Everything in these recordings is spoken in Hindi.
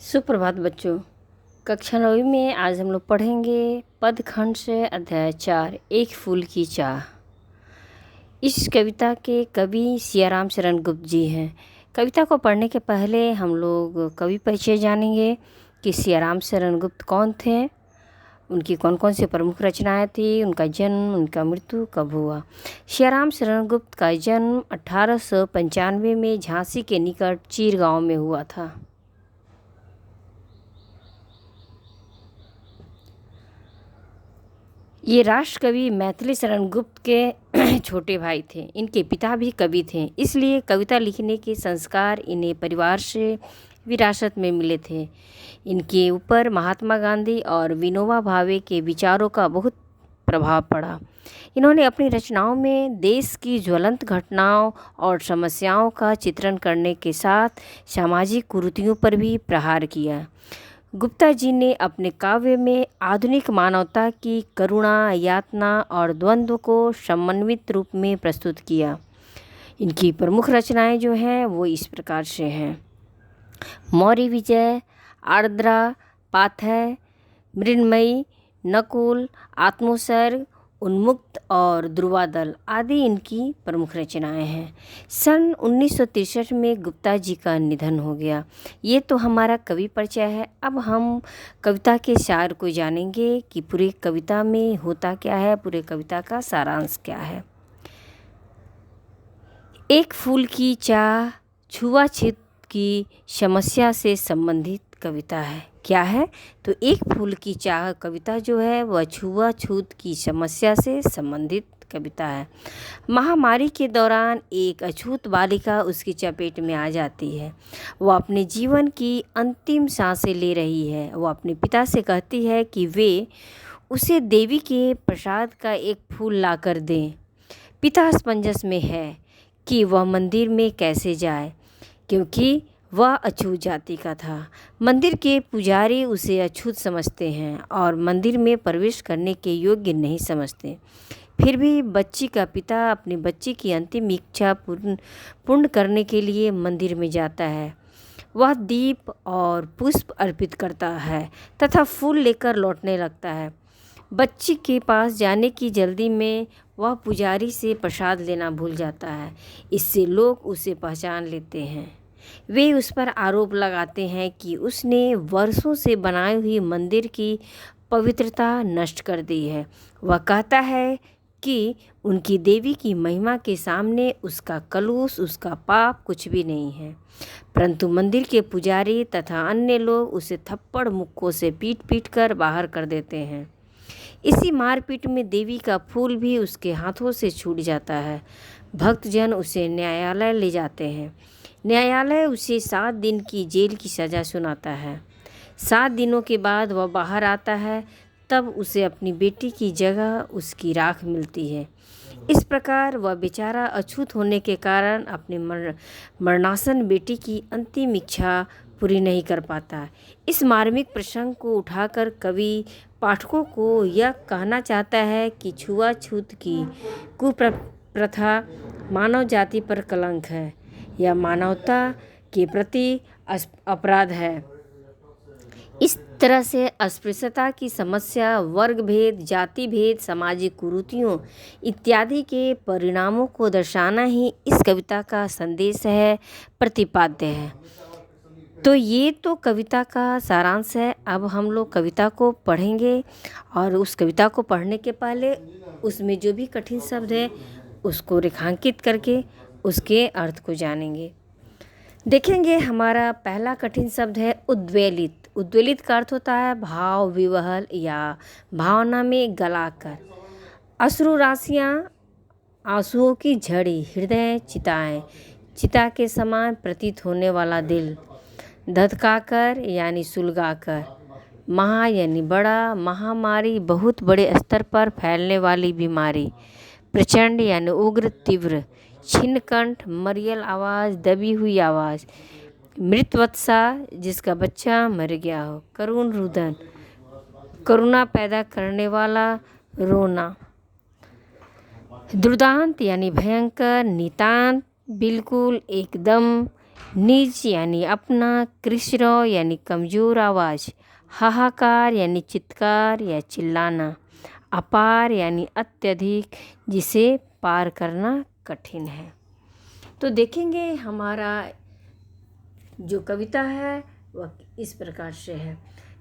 सुप्रभात बच्चों। कक्षा 9वीं में आज हम लोग पढ़ेंगे पदखंड से अध्याय 4 एक फूल की चाह। इस कविता के कवि सियाराम शरण गुप्त जी हैं। कविता को पढ़ने के पहले हम लोग कवि परिचय जानेंगे कि सियाराम शरण गुप्त कौन थे, उनकी कौन कौन सी प्रमुख रचनाएं थी, उनका जन्म, उनका मृत्यु कब हुआ। सियाराम शरण गुप्त का जन्म 1895 में झांसी के निकट चीर गांव में हुआ था। ये राष्ट्रकवि मैथिली शरण गुप्त के छोटे भाई थे। इनके पिता भी कवि थे, इसलिए कविता लिखने के संस्कार इन्हें परिवार से विरासत में मिले थे। इनके ऊपर महात्मा गांधी और विनोबा भावे के विचारों का बहुत प्रभाव पड़ा। इन्होंने अपनी रचनाओं में देश की ज्वलंत घटनाओं और समस्याओं का चित्रण करने के साथ सामाजिक कुरीतियों पर भी प्रहार किया। गुप्ता जी ने अपने काव्य में आधुनिक मानवता की करुणा, यातना और द्वंद्व को समन्वित रूप में प्रस्तुत किया। इनकी प्रमुख रचनाएं जो हैं वो इस प्रकार से हैं: मौर्य विजय, आर्द्रा, पाथय, मृण्मयी, नकुल, आत्मोत्सर्ग, उन्मुक्त और ध्रुवादल आदि इनकी प्रमुख रचनाएं हैं। सन 1963 में गुप्ता जी का निधन हो गया। ये तो हमारा कवि परिचय है। अब हम कविता के सार को जानेंगे कि पूरे कविता में होता क्या है, पूरे कविता का सारांश क्या है। एक फूल की चाह छुआछूत की समस्या से संबंधित कविता है। क्या है? तो एक फूल की चाह कविता जो है वह छुआछूत की समस्या से संबंधित कविता है। महामारी के दौरान एक अछूत बालिका उसकी चपेट में आ जाती है। वह अपने जीवन की अंतिम सांसें ले रही है। वह अपने पिता से कहती है कि वे उसे देवी के प्रसाद का एक फूल लाकर दें। पिता असमंजस में है कि वह मंदिर में कैसे जाए, क्योंकि वह अछूत जाति का था। मंदिर के पुजारी उसे अछूत समझते हैं और मंदिर में प्रवेश करने के योग्य नहीं समझते। फिर भी बच्ची का पिता अपनी बच्ची की अंतिम इच्छा पूर्ण करने के लिए मंदिर में जाता है। वह दीप और पुष्प अर्पित करता है तथा फूल लेकर लौटने लगता है। बच्ची के पास जाने की जल्दी में वह पुजारी से प्रसाद लेना भूल जाता है। इससे लोग उसे पहचान लेते हैं। वे उस पर आरोप लगाते हैं कि उसने वर्षों से बनाई हुई मंदिर की पवित्रता नष्ट कर दी है। वह कहता है कि उनकी देवी की महिमा के सामने उसका कलुष, उसका पाप कुछ भी नहीं है। परंतु मंदिर के पुजारी तथा अन्य लोग उसे थप्पड़ मुक्कों से पीट पीट कर बाहर कर देते हैं। इसी मारपीट में देवी का फूल भी उसके हाथों से छूट जाता है। भक्तजन उसे न्यायालय ले जाते हैं। न्यायालय उसे 7 दिन की जेल की सज़ा सुनाता है। 7 दिनों के बाद वह बाहर आता है, तब उसे अपनी बेटी की जगह उसकी राख मिलती है। इस प्रकार वह बेचारा अछूत होने के कारण अपने मरणासन बेटी की अंतिम इच्छा पूरी नहीं कर पाता। इस मार्मिक प्रसंग को उठाकर कवि पाठकों को यह कहना चाहता है कि छुआछूत की कुप्रथा मानव जाति पर कलंक है। यह मानवता के प्रति अपराध है। इस तरह से अस्पृश्यता की समस्या, वर्ग भेद, जाति भेद, सामाजिक कुरीतियों इत्यादि के परिणामों को दर्शाना ही इस कविता का संदेश है, प्रतिपाद्य है। तो ये तो कविता का सारांश है। अब हम लोग कविता को पढ़ेंगे और उस कविता को पढ़ने के पहले उसमें जो भी कठिन शब्द है उसको रेखांकित करके उसके अर्थ को जानेंगे। देखेंगे, हमारा पहला कठिन शब्द है उद्वेलित। उद्वेलित का अर्थ होता है भाव विवहल या भावना में गलाकर। अश्रु राशियाँ, आंसुओं की झड़ी, हृदय चिताएं, चिता के समान प्रतीत होने वाला दिल, धधकाकर यानी सुलगाकर, महा यानी बड़ा, महामारी बहुत बड़े स्तर पर फैलने वाली बीमारी, प्रचंड यानी उग्र तीव्र, छिन्नकंठ मरियल आवाज़, दबी हुई आवाज़, मृतवत्सा जिसका बच्चा मर गया हो, करुण रुदन करुणा पैदा करने वाला रोना, दुर्दांत यानी भयंकर, नितांत बिल्कुल एकदम निज यानी अपना, कृष्ण यानी कमज़ोर आवाज़, हाहाकार यानी चित्कार या चिल्लाना, अपार यानी अत्यधिक, जिसे पार करना कठिन है। तो देखेंगे हमारा जो कविता है वह इस प्रकार से है।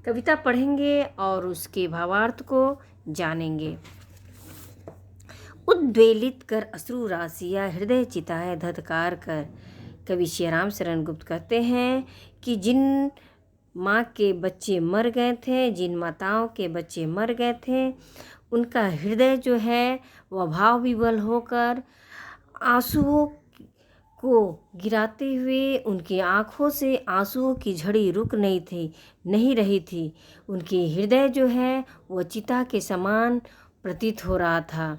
कविता पढ़ेंगे और उसके भावार्थ को जानेंगे। उद्वेलित कर अश्रु राशिया, हृदय चिताए धधकार कर। कवि श्रीराम शरण गुप्त कहते हैं कि जिन माँ के बच्चे मर गए थे, जिन माताओं के बच्चे मर गए थे, उनका हृदय जो है वह भाव विवल होकर आंसुओं को गिराते हुए, उनकी आँखों से आंसुओं की झड़ी रुक नहीं रही थी। उनके हृदय जो है वह चिता के समान प्रतीत हो रहा था।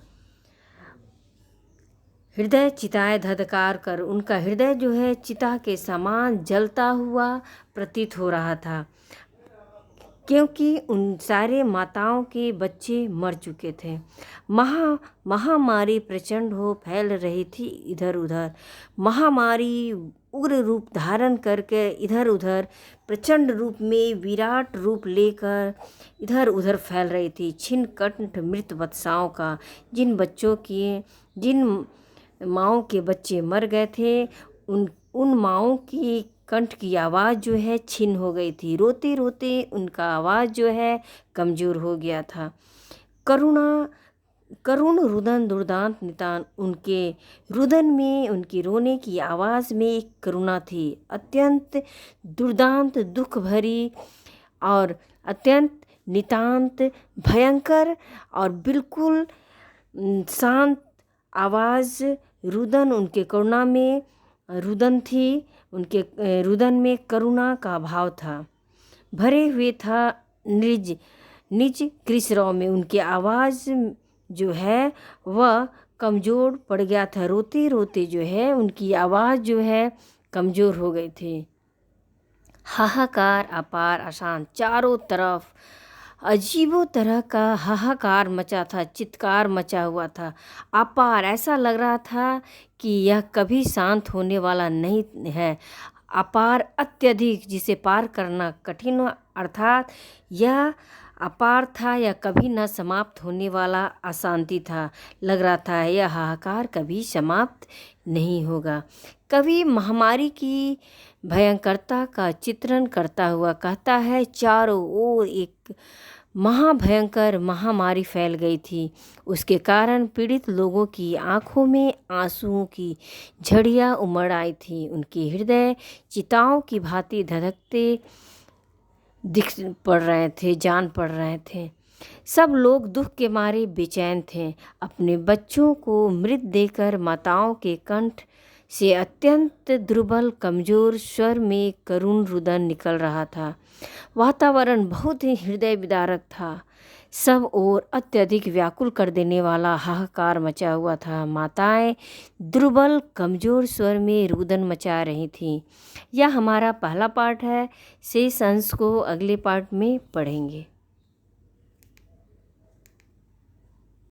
हृदय चिताए धधकार कर, उनका हृदय जो है चिता के समान जलता हुआ प्रतीत हो रहा था, क्योंकि उन सारे माताओं के बच्चे मर चुके थे। महामारी प्रचंड हो फैल रही थी इधर उधर। महामारी उग्र रूप धारण करके इधर उधर प्रचंड रूप में विराट रूप लेकर इधर उधर फैल रही थी। छिन्न कंठ मृत वत्साओं का, जिन माँओं के बच्चे मर गए थे, उन माँओं की कंठ की आवाज़ जो है छिन्न हो गई थी। रोते रोते उनका आवाज़ जो है कमज़ोर हो गया था। करुण रुदन दुर्दांत नितान, उनके रुदन में, उनकी रोने की आवाज़ में एक करुणा थी, अत्यंत दुर्दांत दुख भरी और अत्यंत नितांत भयंकर और बिल्कुल शांत आवाज़। रुदन उनके करुणा में रुदन थी, उनके रुदन में करुणा का भाव था, भरे हुए था निज कृष्ण में। उनकी आवाज़ जो है वह कमज़ोर पड़ गया था। रोते रोते जो है उनकी आवाज़ जो है कमज़ोर हो गई थी। हाहाकार अपार अशांत, चारों तरफ अजीबो तरह का हाहाकार मचा था, चित्कार मचा हुआ था। अपार, ऐसा लग रहा था कि यह कभी शांत होने वाला नहीं है। अपार अत्यधिक, जिसे पार करना कठिन, अर्थात यह अपार था या कभी न समाप्त होने वाला अशांति था। लग रहा था यह हाहाकार कभी समाप्त नहीं होगा। कवि महामारी की भयंकरता का चित्रण करता हुआ कहता है, चारों ओर एक महाभयंकर महामारी फैल गई थी। उसके कारण पीड़ित लोगों की आंखों में आंसुओं की झड़ियाँ उमड़ आई थी। उनके हृदय चिताओं की भांति धधकते दिख पड़ रहे थे, जान पड़ रहे थे। सब लोग दुख के मारे बेचैन थे। अपने बच्चों को मृत देकर माताओं के कंठ से अत्यंत दुर्बल कमज़ोर स्वर में करुण रुदन निकल रहा था। वातावरण बहुत ही हृदय विदारक था। सब ओर अत्यधिक व्याकुल कर देने वाला हाहाकार मचा हुआ था। माताएं दुर्बल कमज़ोर स्वर में रुदन मचा रही थीं। यह हमारा पहला पाठ है। शेष अंश को अगले पाठ में पढ़ेंगे।